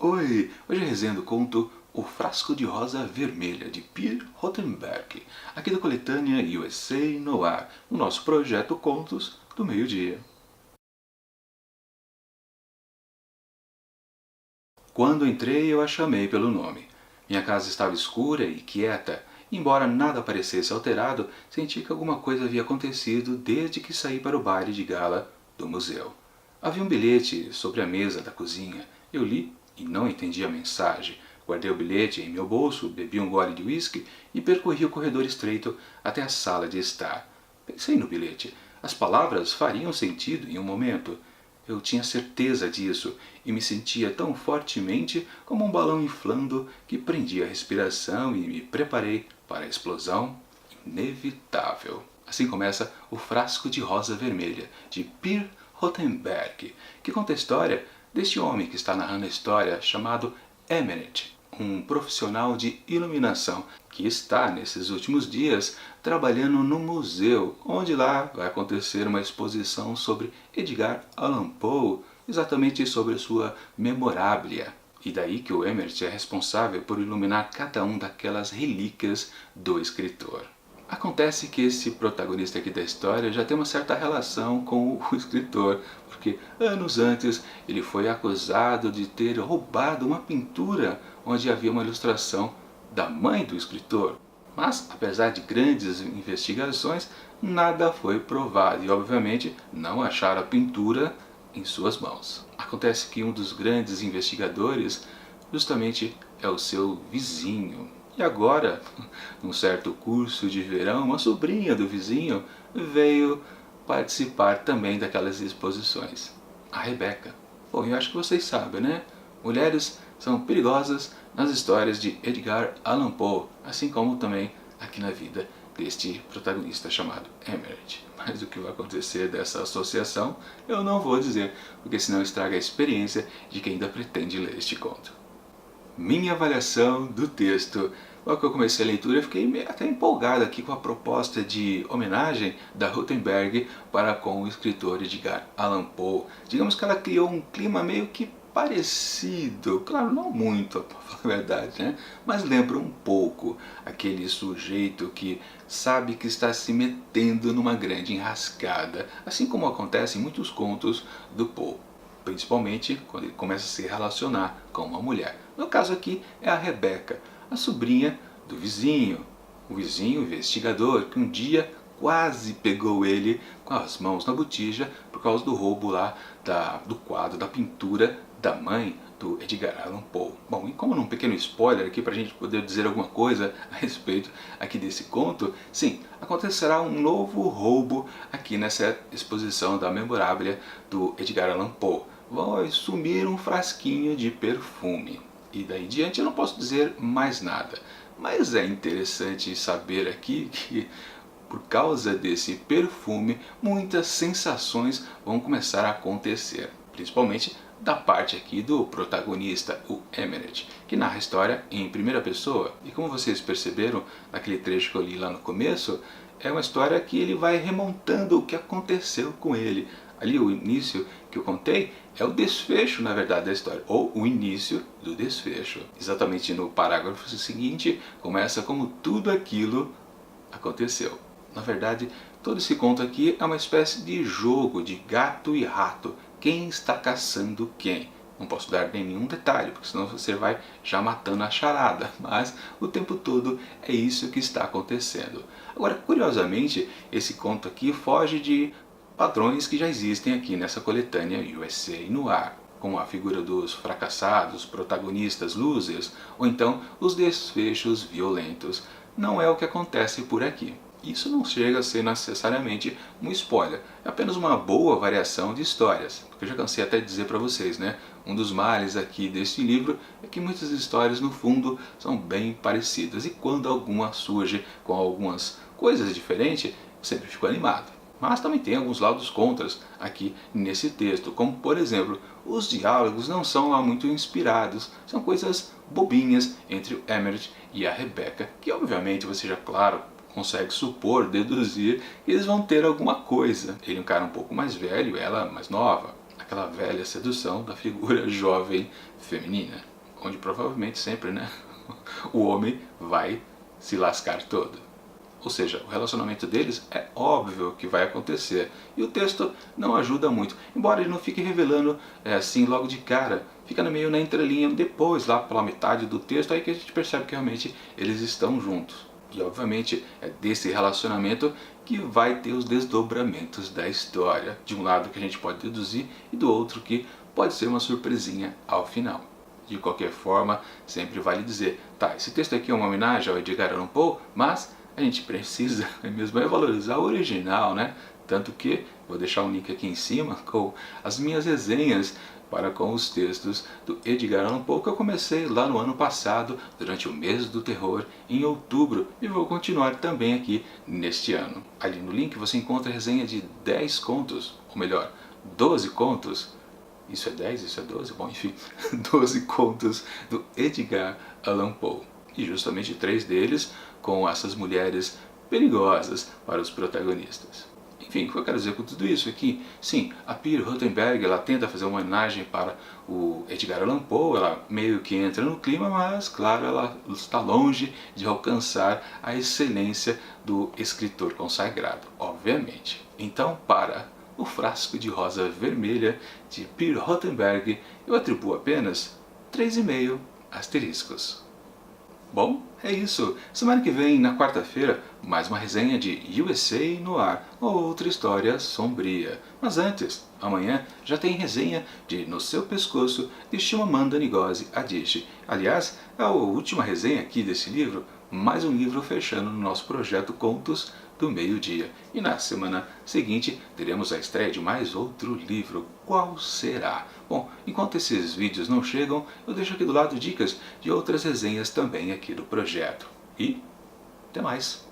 Oi, hoje eu resenho o conto O Frasco de Rosa Vermelha, de Pierre Rothenberg, aqui da coletânea USA Noir, no nosso projeto Contos do Meio-Dia. Quando entrei, eu a chamei pelo nome. Minha casa estava escura e quieta, e embora nada parecesse alterado, senti que alguma coisa havia acontecido desde que saí para o baile de gala do museu. Havia um bilhete sobre a mesa da cozinha. Eu li e não entendi a mensagem. Guardei o bilhete em meu bolso, bebi um gole de uísque e percorri o corredor estreito até a sala de estar. Pensei no bilhete. As palavras fariam sentido em um momento. Eu tinha certeza disso e me sentia tão fortemente como um balão inflando que prendia a respiração e me preparei para a explosão inevitável. Assim começa O Frasco de Rosa Vermelha, de Pierre Rothenberg, que conta a história deste homem que está narrando a história chamado Emmerich, um profissional de iluminação que está nesses últimos dias trabalhando no museu, onde lá vai acontecer uma exposição sobre Edgar Allan Poe, exatamente sobre a sua memorabilia. E daí que o Emmerich é responsável por iluminar cada um daquelas relíquias do escritor. Acontece que esse protagonista aqui da história já tem uma certa relação com o escritor, porque anos antes ele foi acusado de ter roubado uma pintura onde havia uma ilustração da mãe do escritor. Mas, apesar de grandes investigações, nada foi provado e, obviamente, não acharam a pintura em suas mãos. Acontece que um dos grandes investigadores justamente é o seu vizinho. E agora, num certo curso de verão, uma sobrinha do vizinho veio participar também daquelas exposições. A Rebecca. Bom, eu acho que vocês sabem, né? Mulheres são perigosas nas histórias de Edgar Allan Poe, assim como também aqui na vida deste protagonista chamado Emmerich. Mas o que vai acontecer dessa associação eu não vou dizer, porque senão estraga a experiência de quem ainda pretende ler este conto. Minha avaliação do texto. Logo que eu comecei a leitura, eu fiquei até empolgado aqui com a proposta de homenagem da Rothenberg para com o escritor Edgar Allan Poe. Digamos que ela criou um clima meio que parecido, claro, não muito, para falar a verdade, né? Mas lembra um pouco aquele sujeito que sabe que está se metendo numa grande enrascada, assim como acontece em muitos contos do Poe. Principalmente quando ele começa a se relacionar com uma mulher. No caso aqui é a Rebecca, a sobrinha do vizinho, o vizinho investigador que um dia quase pegou ele com as mãos na botija por causa do roubo lá do quadro, da pintura da mãe do Edgar Allan Poe. Bom, e como num pequeno spoiler aqui para a gente poder dizer alguma coisa a respeito aqui desse conto, sim, acontecerá um novo roubo aqui nessa exposição da memorabilia do Edgar Allan Poe. Vai sumir um frasquinho de perfume. E daí em diante eu não posso dizer mais nada. Mas é interessante saber aqui que por causa desse perfume muitas sensações vão começar a acontecer. Principalmente da parte aqui do protagonista, o Emmerich, que narra a história em primeira pessoa. E como vocês perceberam naquele trecho que eu li lá no começo, é uma história que ele vai remontando o que aconteceu com ele. Ali o início que eu contei é o desfecho, na verdade, da história, ou o início do desfecho. Exatamente no parágrafo seguinte, começa como tudo aquilo aconteceu. Na verdade, todo esse conto aqui é uma espécie de jogo de gato e rato. Quem está caçando quem? Não posso dar nenhum detalhe, porque senão você vai já matando a charada, mas o tempo todo é isso que está acontecendo. Agora, curiosamente, esse conto aqui foge de padrões que já existem aqui nessa coletânea USA Noir, como a figura dos fracassados, protagonistas losers, ou então os desfechos violentos. Não é o que acontece por aqui. Isso não chega a ser necessariamente um spoiler, é apenas uma boa variação de histórias. Porque eu já cansei até de dizer para vocês, né? Um dos males aqui deste livro é que muitas histórias no fundo são bem parecidas. E quando alguma surge com algumas coisas diferentes, eu sempre fico animado. Mas também tem alguns lados contras aqui nesse texto, como por exemplo, os diálogos não são lá muito inspirados, são coisas bobinhas entre o Emmerich e a Rebecca, que obviamente você já, claro, consegue supor, deduzir que eles vão ter alguma coisa. Ele é um cara um pouco mais velho, ela mais nova, aquela velha sedução da figura jovem feminina. onde provavelmente sempre, né, o homem vai se lascar todo. Ou seja, o relacionamento deles é óbvio que vai acontecer. E o texto não ajuda muito. Embora ele não fique revelando assim logo de cara. Fica meio na entrelinha, depois, lá pela metade do texto, aí que a gente percebe que realmente eles estão juntos. E obviamente é desse relacionamento que vai ter os desdobramentos da história. De um lado que a gente pode deduzir e do outro que pode ser uma surpresinha ao final. De qualquer forma, sempre vale dizer, tá, esse texto aqui é uma homenagem ao Edgar Allan Poe, mas a gente precisa mesmo valorizar o original, né? Tanto que vou deixar um link aqui em cima com as minhas resenhas para com os textos do Edgar Allan Poe que eu comecei lá no ano passado, durante o mês do terror, em outubro, e vou continuar também aqui neste ano. Ali no link você encontra a resenha de 10 contos, ou melhor, 12 contos. Isso é 10? Isso é 12? Bom, enfim, 12 contos do Edgar Allan Poe. E justamente 3 deles com essas mulheres perigosas para os protagonistas. Enfim, o que eu quero dizer com tudo isso é que, sim, a Peer Rothenberg ela tenta fazer uma homenagem para o Edgar Allan Poe, ela meio que entra no clima, mas, claro, ela está longe de alcançar a excelência do escritor consagrado, obviamente. Então, para o frasco de rosa vermelha de Peer Rothenberg, eu atribuo apenas 3,5 asteriscos. Bom, é isso. Semana que vem, na quarta-feira, mais uma resenha de USA no ar, outra história sombria. Mas antes, amanhã já tem resenha de No Seu Pescoço, de Chimamanda Ngozi Adichie. Aliás, é a última resenha aqui desse livro, mais um livro fechando no nosso projeto Contos do Meio-Dia. E na semana seguinte teremos a estreia de mais outro livro. Qual será? Bom, enquanto esses vídeos não chegam, eu deixo aqui do lado dicas de outras resenhas também aqui do projeto. E até mais!